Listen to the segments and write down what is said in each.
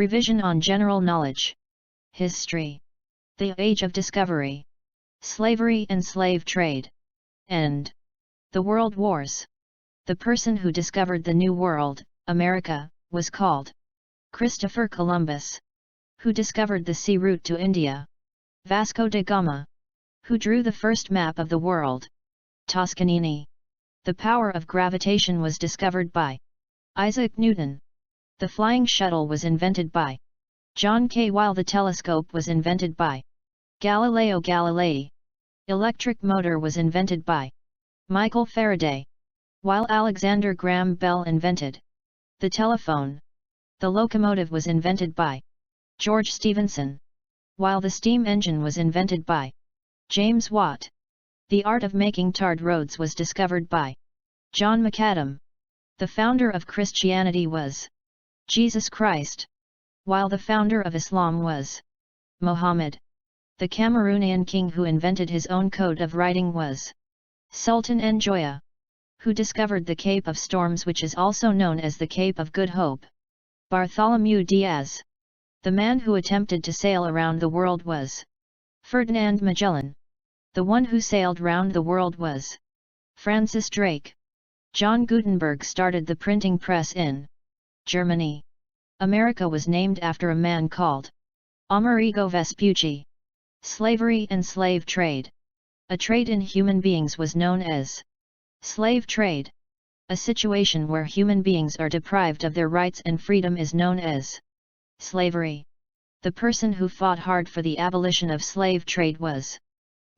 Revision on General Knowledge. History. The Age of Discovery. Slavery and Slave Trade. End. The World Wars. The person who discovered the New World, America, was called Christopher Columbus. Who discovered the sea route to India? Vasco da Gama. Who drew the first map of the world? Toscanini. The power of gravitation was discovered by Isaac Newton. The Flying Shuttle was invented by John Kay, while the telescope was invented by Galileo Galilei. Electric motor was invented by Michael Faraday, while Alexander Graham Bell invented the telephone. The locomotive was invented by George Stephenson, while the steam engine was invented by James Watt. The art of making tarred roads was discovered by John Macadam. The founder of Christianity was Jesus Christ, while the founder of Islam was Muhammad. The Cameroonian king who invented his own code of writing was Sultan Njoya. Who discovered the Cape of Storms, which is also known as the Cape of Good Hope? Bartholomew Diaz. The man who attempted to sail around the world was Ferdinand Magellan. The one who sailed round the world was Francis Drake. John Gutenberg started the printing press in Germany. America was named after a man called Amerigo Vespucci. Slavery and slave trade. A trade in human beings was known as slave trade. A situation where human beings are deprived of their rights and freedom is known as slavery. The person who fought hard for the abolition of slave trade was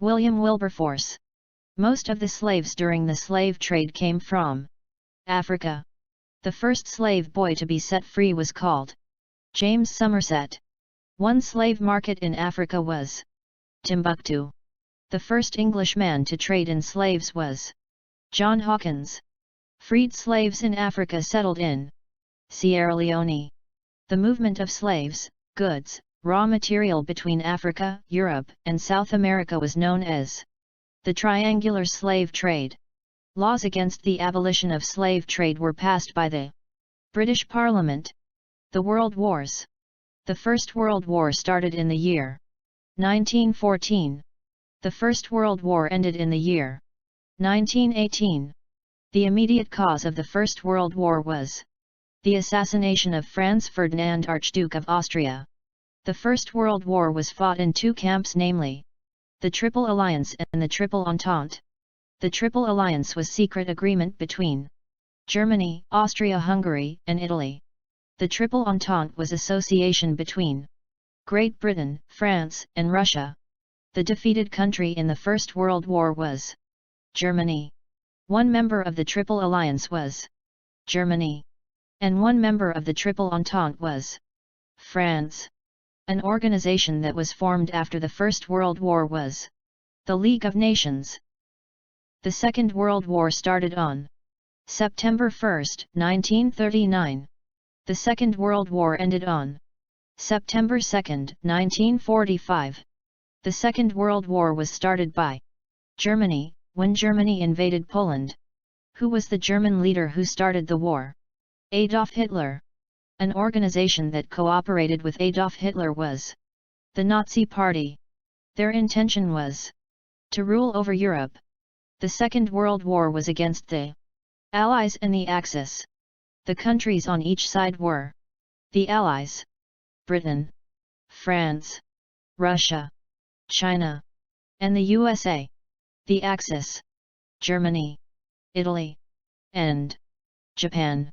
William Wilberforce. Most of the slaves during the slave trade came from Africa. The first slave boy to be set free was called James Somerset. One slave market in Africa was Timbuktu. The first Englishman to trade in slaves was John Hawkins. Freed slaves in Africa settled in Sierra Leone. The movement of slaves, goods, raw material between Africa, Europe, and South America was known as the triangular slave trade. Laws against the abolition of slave trade were passed by the British Parliament. The World Wars. The First World War started in the year 1914. The First World War ended in the year 1918. The immediate cause of the First World War was the assassination of Franz Ferdinand, Archduke of Austria. The First World War was fought in two camps, namely the Triple Alliance and the Triple Entente. The Triple Alliance was secret agreement between Germany, Austria-Hungary, and Italy. The Triple Entente was association between Great Britain, France, and Russia. The defeated country in the First World War was Germany. One member of the Triple Alliance was Germany, and one member of the Triple Entente was France. An organization that was formed after the First World War was the League of Nations. The Second World War started on September 1, 1939. The Second World War ended on September 2, 1945. The Second World War was started by Germany, when Germany invaded Poland. Who was the German leader who started the war? Adolf Hitler. An organization that cooperated with Adolf Hitler was the Nazi Party. Their intention was to rule over Europe. The Second World War was against the Allies and the Axis. The countries on each side were the Allies: Britain, France, Russia, China, and the USA. The Axis: Germany, Italy, and Japan.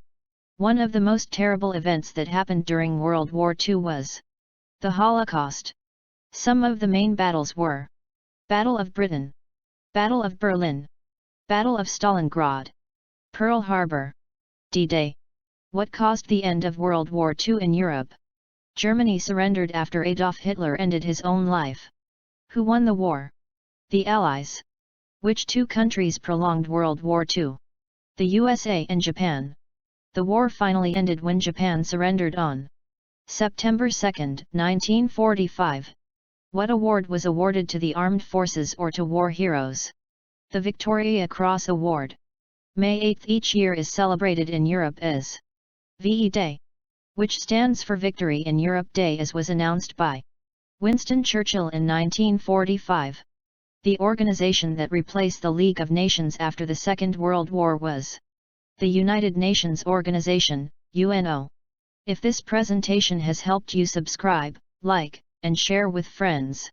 One of the most terrible events that happened during World War II was the Holocaust. Some of the main battles were Battle of Britain, Battle of Berlin, Battle of Stalingrad, Pearl Harbor, D-Day. What caused the end of World War II in Europe? Germany surrendered after Adolf Hitler ended his own life. Who won the war? The Allies. Which two countries prolonged World War II? The USA and Japan. The war finally ended when Japan surrendered on September 2, 1945. What award was awarded to the armed forces or to war heroes? The Victoria Cross Award. May 8 each year is celebrated in Europe as VE Day. which stands for Victory in Europe Day, as was announced by Winston Churchill in 1945. The organization that replaced the League of Nations after the Second World War was the United Nations Organization, UNO. If this presentation has helped you, subscribe, like, and share with friends.